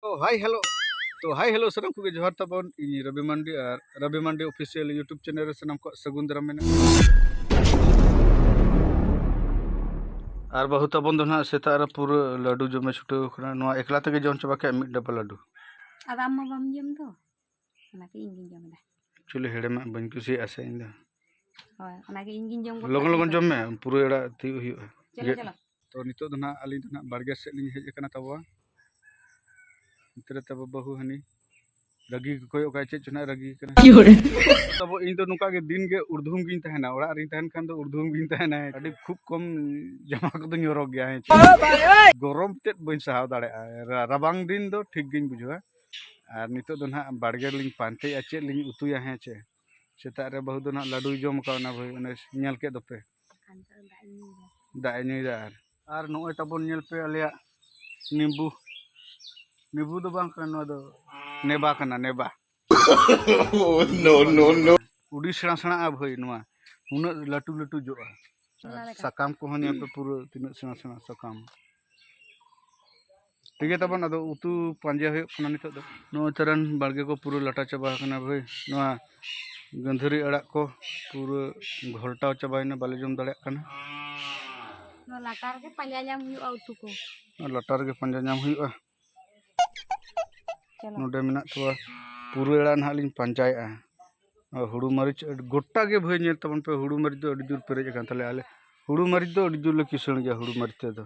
Hi hello सनम को जोहार तबन इन रवि मंडी official YouTube channel सनम को सगुन दाराम मेना और बहुत तबन दो ना सेता रे पूरा लाडू जमे छुटे खना नवा एकला तक जम चबा के मिड डबल लाडू अब आम बम जम तो ओनाके इंगिन जम दा चुले हेडे मा बन कुसी आसे इंदा होय ओनाके इंगिन जम को लगन लगन जम में पूरा एड़ा ती हुआ चलो चलो तो नितो दो ना अली दो ना बारगे से लिन हेज कना तबवा इतरे तब बहु हनी रगी कोय ओका चे चुना रगी कना तब इन तो नुका के दिन के उर्धुम गिन तहना ओड़ा रिन तहन खान तो उर्धुम गिन तहना अडी खूब कम जमा को तो न्योरो गया है गरम तेत बइन सहाव दाड़े राबांग दिन दो ठीक गिन बुझवा और नितो दो ना बाड़गे लिंग पांते आचे लिंग उतुया है चे सेता रे बहु दो ना लाडू जम कावना भई ओने नेल के दोपे दाय न्यूदार और नोय तबन नेल पे आलिया नींबू नींबू दो बांग कना दो नेबा कना नेबा नो उड़ी सेणा सेणा आ भई नुआ उना लाटू लाटू जोआ सकाम को हने पे पूरा तिना सेणा सेणा सकाम ठीक है तबन अदो उतु पांजे हो कना नितो दो नो तरन बाड़गे को पूरा लटा चबा कना भई नुआ गंधरी अड़ा को पूरा घोलटाव चबाइना बाले जम दाड़े कना नो लाटार के पंजा जाम हुआ उतु को लटार के पंजा नाम हुआ नोडे मिना तो पूरा एड़ा ना लिंग पंचायत हुड़ू मरीच गोटा के भई नेल तबन पे हुड़ू मरीच दो अडी जोर पेरेज कान तले आले हुड़ू मरीच दो अडी जोर ले किसण गया हुड़ू मरीच ते दो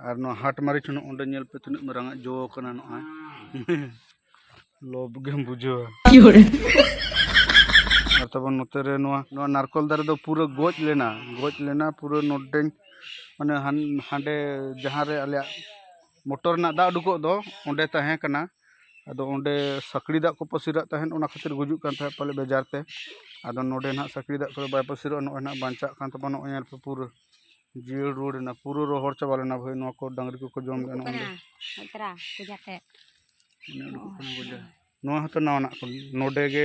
और नो हाट मरीच नो ओंडे नेल पे तिना मरंगा जो कना नो लोब गेम बुझो और तबन नोते रे नो नारकोल दारे दो पूरा गोज लेना पूरा नोडे माने हांडे जहां रे आले मोटर ना दा उडुको दो ओंडे तहे कना अदो ओंडे सकड़ी दा को पसिरा तहन ओना खातिर गुजुक कान था पले बेजार ते अदो नोडे ना सकड़ी दा को बाय पसिरो नो ना बांचा कान तबन नो यार पूरा जील रोड ना पूरा रोहर चबाले ना भई नो को डांगरी को जम गनो ओतरा पूजाते नो हतो ना ना नोडे गे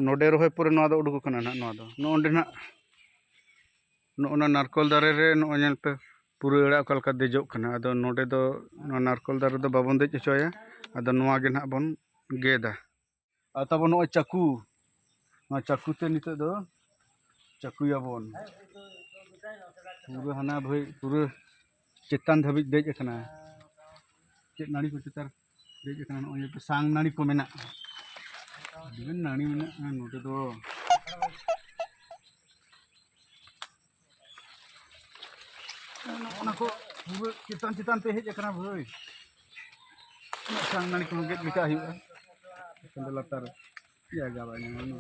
नोडे रोहे पूरा नो दो उडुको कना ना नो ओंडे ना नो ना नारकोल दारे रे नो नेल पे पूरा एड़ा कलका देजो कना अदो नोडे दो नो नारकोल दारे दो बाबन देज चोया अदो नोआ गे ना बन गेदा तब नो चाकू नो चाकू ते निते दो चाकूया बन पूरा हना भई पूरा चेतान धाबी देज कना चेत नाड़ी को चेतार देज कना नो ये सांग नाड़ी को मेना दिन नाड़ी मेना नोटे दो ना को पूरा चेतान चेतान पे हेज कना भई सांग नाड़ी को गेट बिका हुआ कंद लतार या गाबा नो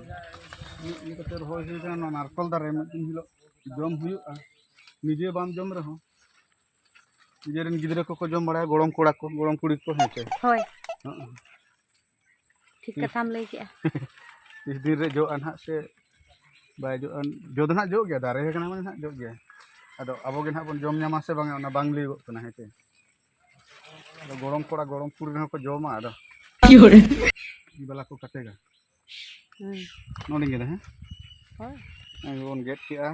नि कते रहो हे ना नारकल दारे में हिलो जम हुआ निजे बाम जम रहो निजेरन गिदरे को जम बड़ा गोड़म कोड़ा को गोड़म कुड़ी को हेचे होय ठीक कथाम लई के इस दिन रे जो अनहा से बाय जो दना जो गया दारे कना माने ना जो गया अदो अबो गे ना बन जम न्यामा से बांग ना बांग लई कना हेचे अदो गोड़म कोड़ा गोड़म कुड़ी ना को जमा अदो क्योरे बाला को कटेगा नोडिंग गे है होय ओन गेट किया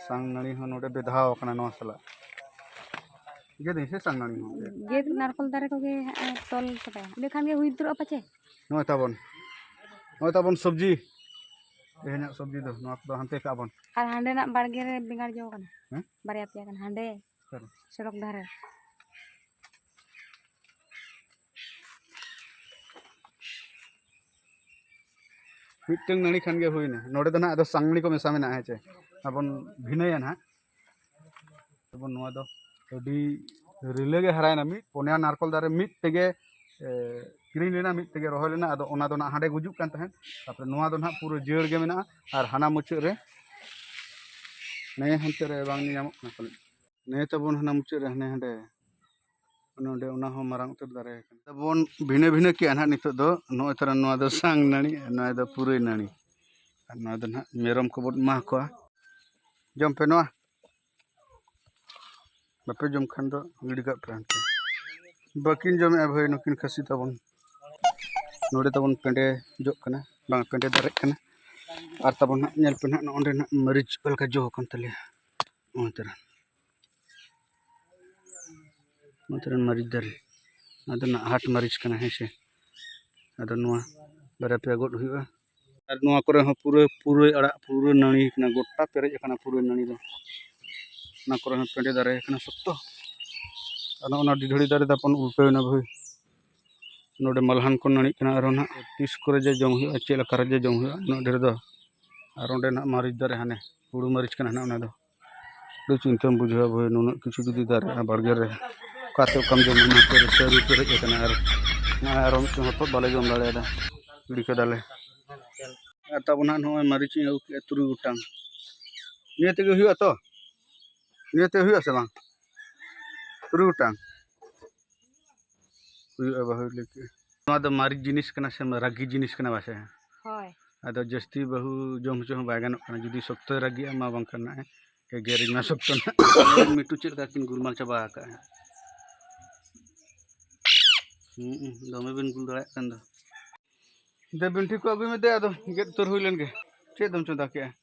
सांग नाड़ी हो नोडे बेधाव कना नो सला गे दे से सांग नाड़ी हो गे नारकोल दारे को गे तोल पता ले खान गे हुई दुर पचे नो ताबन सब्जी एहना सब्जी दो नो तो हंते का बन और हांडे ना बाड़गे रे बिंगाड़ जो कना बारिया पिया कना हांडे सड़क धारे मिटंग नाड़ी खान गे हुई ना नोडे दो ना अदो सांगनी को मेसा मेना हेचे अबन भिनया ना तबन नो दो अडी रिले गे हरायना मी पोन्या नारकोल दारे मिट तेगे किरिन लेना मिट तेगे रोह लेना अदो ओना दो ना हांडे गुजुक कान तहन तापर नोआ दो ना पूरा जेड़ गे मेना और हाना मुचे रे ने हंते रे बांग न्यामो ना कोले ने तबन हाना मुचे रे हने हंडे नोडे ओना हो मारांग उतर दारे तबन भिने भिने के ना नितो दो नो तरह नोआ दो सांग नाड़ी नोआ दो पूरे नाड़ी नोआ दो ना मेरम को बड मा को जम पे नोआ बापे जम खान दो गिड़ी का प्रांते बाकिन जम ए भई नकिन खसी तबन नोडे तबन पेंडे जो कना बांग पेंडे दारे कना और तबन नेल पे ना ओंडे ना मरीच अलका जो कन तले ओंतरन मरीच दारे Ada nak hat maric kana hese. Ada nuah bara pe god huwa. Ar nuah kore ho pura arak pura nani kana gotta perej kana pura nani do. Na kore ho pende dare kana sotto. Ana ona didhari dare dapon ulpe na bhai. Node malhan kon nani kana arona tis kore je jom huwa chela kare je jom huwa no der do. Ar onde nak maric dare hane puru maric kana na ona do. Do cinta bujha bhai nuna kichu judi dare barge re. Kate kam jom na kore seru perej kana ar. Na arom to hoto bale jom dale ada. Dike dale. Ata bona no maric ni au ke turu utang. Ni te huwa to. Ni te huwa se bang. Turu utang. Huwa bahu leke. No ada maric jinis kana se ragi jinis kana base. Hoy. Ada jasti bahu jom cho bai ganok kana judi sokto ragi ama bang kana ke gerin na sokto na. Mitu chil ka kin gulmal chaba ka. Dome ben gul dara kan do. De binti ko agu me de ado get tur huilen ge. Che dom chonda ke.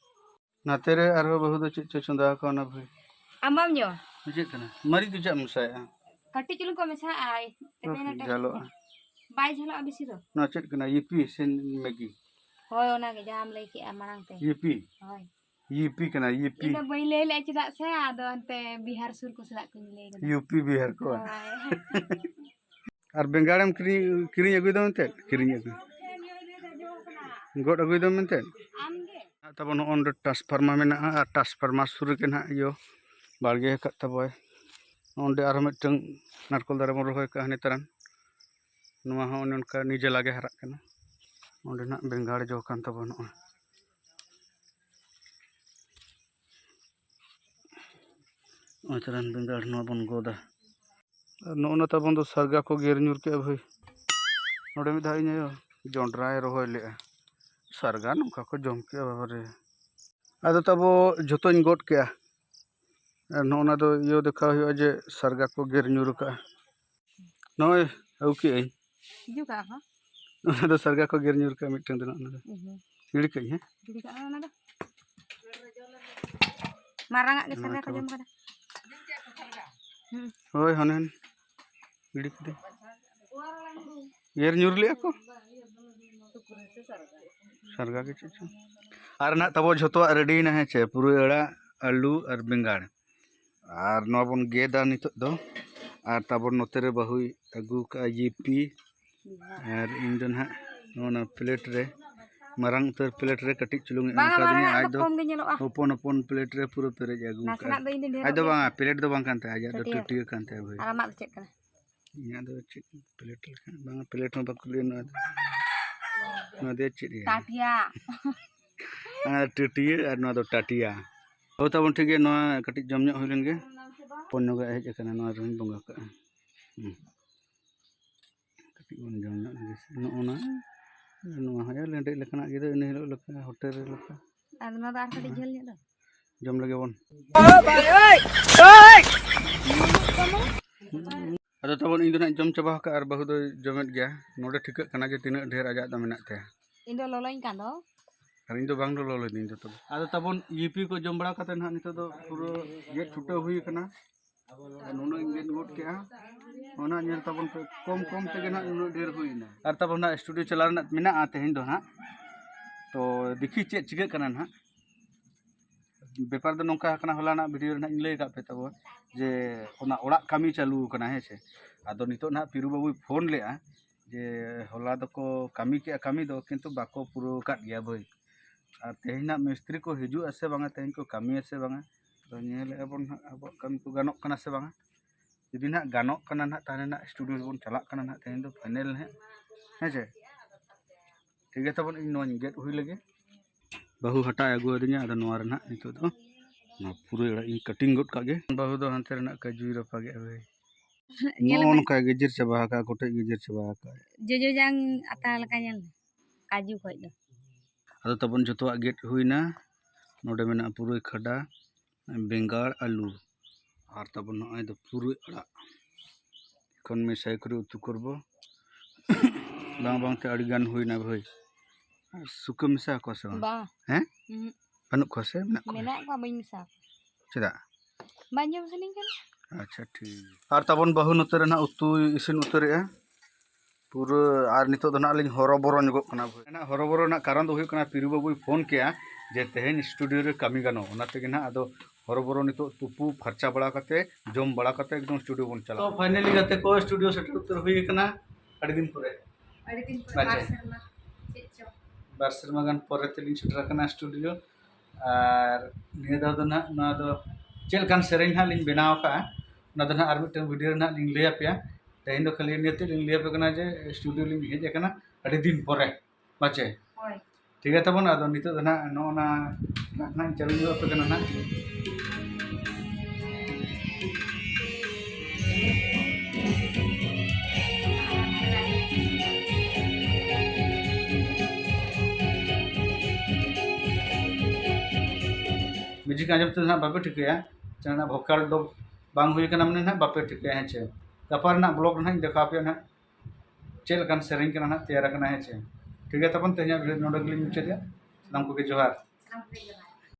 Na tere arho bahu do che chonda ka na bhai. Amam nyo. Che kana. Mari tu jam sa ya. Kati chulung ko mesa ai. Tete na tek. Jalo. Bai jalo abisi do. Na che kana yipi sen megi. Hoy ona ge jam lay ki amarang te. Yipi. Hoy. Yipi kana yipi. Ina bai le le cedak se ado ante Bihar sur ko sedak ko le ge. Yupi bihar ko. Hoy. Ar bengaram kiri agu dam te kiri agu. God agu dam te. Amge. Tabon on transformer mena ar transformer sur ke na yo balge kat taboy. Onde ar meteng narkol dara mon rohoy ka hani taran. Nuwa ho onon ka nije lage harak kana. Onde na bengar jo kan tabon on. Otaran bengar no bon goda. No na tabon do sarga ko ger nyur ke bhai. Node mi dhai nyo jondra rohoy le. Sarga nungka ko jom ke babare. Ado tabo jotoñ god ke. No na do yo dekha huwa je sarga ko ger nyur ka. Noy au ki ai. Juga ha. Ona do sarga ko ger nyur ka miteng do na. Hiri kai he. Jadi ka ona do. Marang ge sarga ko jom kada. Hoy hanen. Hiri kide. Ger nyur le ako. Sarga ke chichu. Ar na tabo jhoto ready na he che puru era alu ar bengar. Ar no bon geda nito do. Ar tabon notere bahui agu ka yipi. Ar indon ha nona plate re marang ter plate re katik chulung angka dunia ado opon plate re puro perej agu ka. Ado bang plate do bang kante aja do tuti kante bhai. Alamat cek kana. Nya do chik plate bang plate ma bakulin ado. No de chik ya. Tatia. Tuti ar no do tatia. Ho tabon thik ge no katik jom nyok hulen ge. Pon no ga hej kana no ron bonga ka. Katik on jom nyok ge no ona. No ha lende lekana ge do ini hilo leka hotel leka. Ado no ar kadi jhel nya do. Jom lagi bon. Ado tabon indo nak jom coba ka ar bahu do jomet gya. Node thikak kana ge tinak dher ajak do menak te. Indo loloin kan do. Ar indo bang do lolo indo to. Ado tabon yipi ko jom bada kate na nito do puro ge chuta hui kana. Nuno ingin ngot ke a. Ona nyel tabon kom te ge na nuno dher hui na. Ar tabon na studio chala na menak a tehin do ha. To dikhi chet chike kana na. Bepar do nongka kana hola na video na inglay ka pe tabo je ona orak kami chalu kana he che. Ado nito na piru babu phone le a je hola do ko kami ke kami do kintu bako puro kat gya bhai. Ar tehin na mistri ko hiju ase banga tehin ko kami ase banga. To nyel abon abo kami ko ganok kana se banga. Jadi na ganok kana na tane na studio bon chalak kana na tehin do panel he che. Tiga tabon in non get hui lagi. Bahu hata agu adinya ada nuar na itu do. Na pura era in cutting got kage. Bahu do hanter na kaju ira page bhai. Non ka gejer chaba ka kote gejer chaba ka. Jojo jang atal ka nyal. Kaju khoj do. Ado tabon joto get huina. Node mena purui khada bengar alu. Ar tabon no ai do purui ara. Kon me sai kore utu korbo. Bang te adigan huina bhai. Suka misa ko se Ba. He? Panuk ko se Menak ko bain sa. Ceda. Banjom seling kan. अच्छा ठीक और तबन बहु नोते रे ना उतु इसिन उतरेगा पूरा और नितो दो ना लिंग हरोबरो ᱧᱚᱜᱚᱜ ᱠᱟᱱᱟ ᱵᱷᱟᱹᱭ ना हरोबरो ना कारण दो हुई कना पिरु बाबुई फोन किया जे तेहेन स्टूडियो रे कमी गानो ओना तेगे ना आदो हरोबरो नितो तुपु फरचा बड़ा कते जम बड़ा कते एकदम स्टूडियो बन चला तो फाइनली गते को स्टूडियो सेटल उतर हुई कना अड़ी दिन परे बार सेरमा गान परे तेलिंग सेटर कना स्टूडियो और निया दो ना ना दो चेल कान सेरेन हा लिंग बनाव का ना दो ना आर मिटन वीडियो ना लिंग लिया पे तेहेन दो खाली नेते लिंग लिया पे कना जे स्टूडियो लिंग हेज कना अड़ी दिन परे बाचे ठीक है तबन आदो नितो दो ना नो ना ना चलू जो पे कना ना म्यूजिक आजम तो ना बापे ठिकया चना भोकाल दो बांग हुई कना मने ना बापे ठिकया है छे गपार ना ब्लॉग ना देखा पे ना चेल कान सेरेन कना ना तैयार कना है छे ठीक है तबन तेया वीडियो नोडगली मुचे दिया साम को के जोहार